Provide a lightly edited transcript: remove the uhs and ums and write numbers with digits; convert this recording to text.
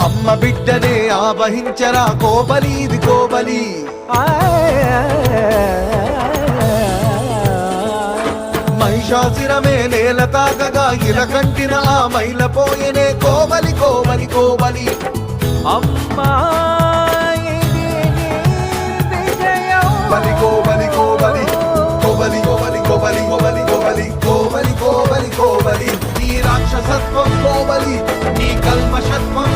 అమ్మ బిడ్డనే ఆవహించరా కోబలి ఇది కోబలి. మహిషాసురమే నేల తాకగా ఇలకంటిన ఆ మైల పోయనే కోబలి కోబలి కోబలి. అమ్మా బలి కోబలి కోబలి కోబలి కోబలి కోబలి కోబలి కోబలి కోబలి కోబలి కోబలి. నీ రాక్షసత్వం కోబలి, నీ కల్మషత్వం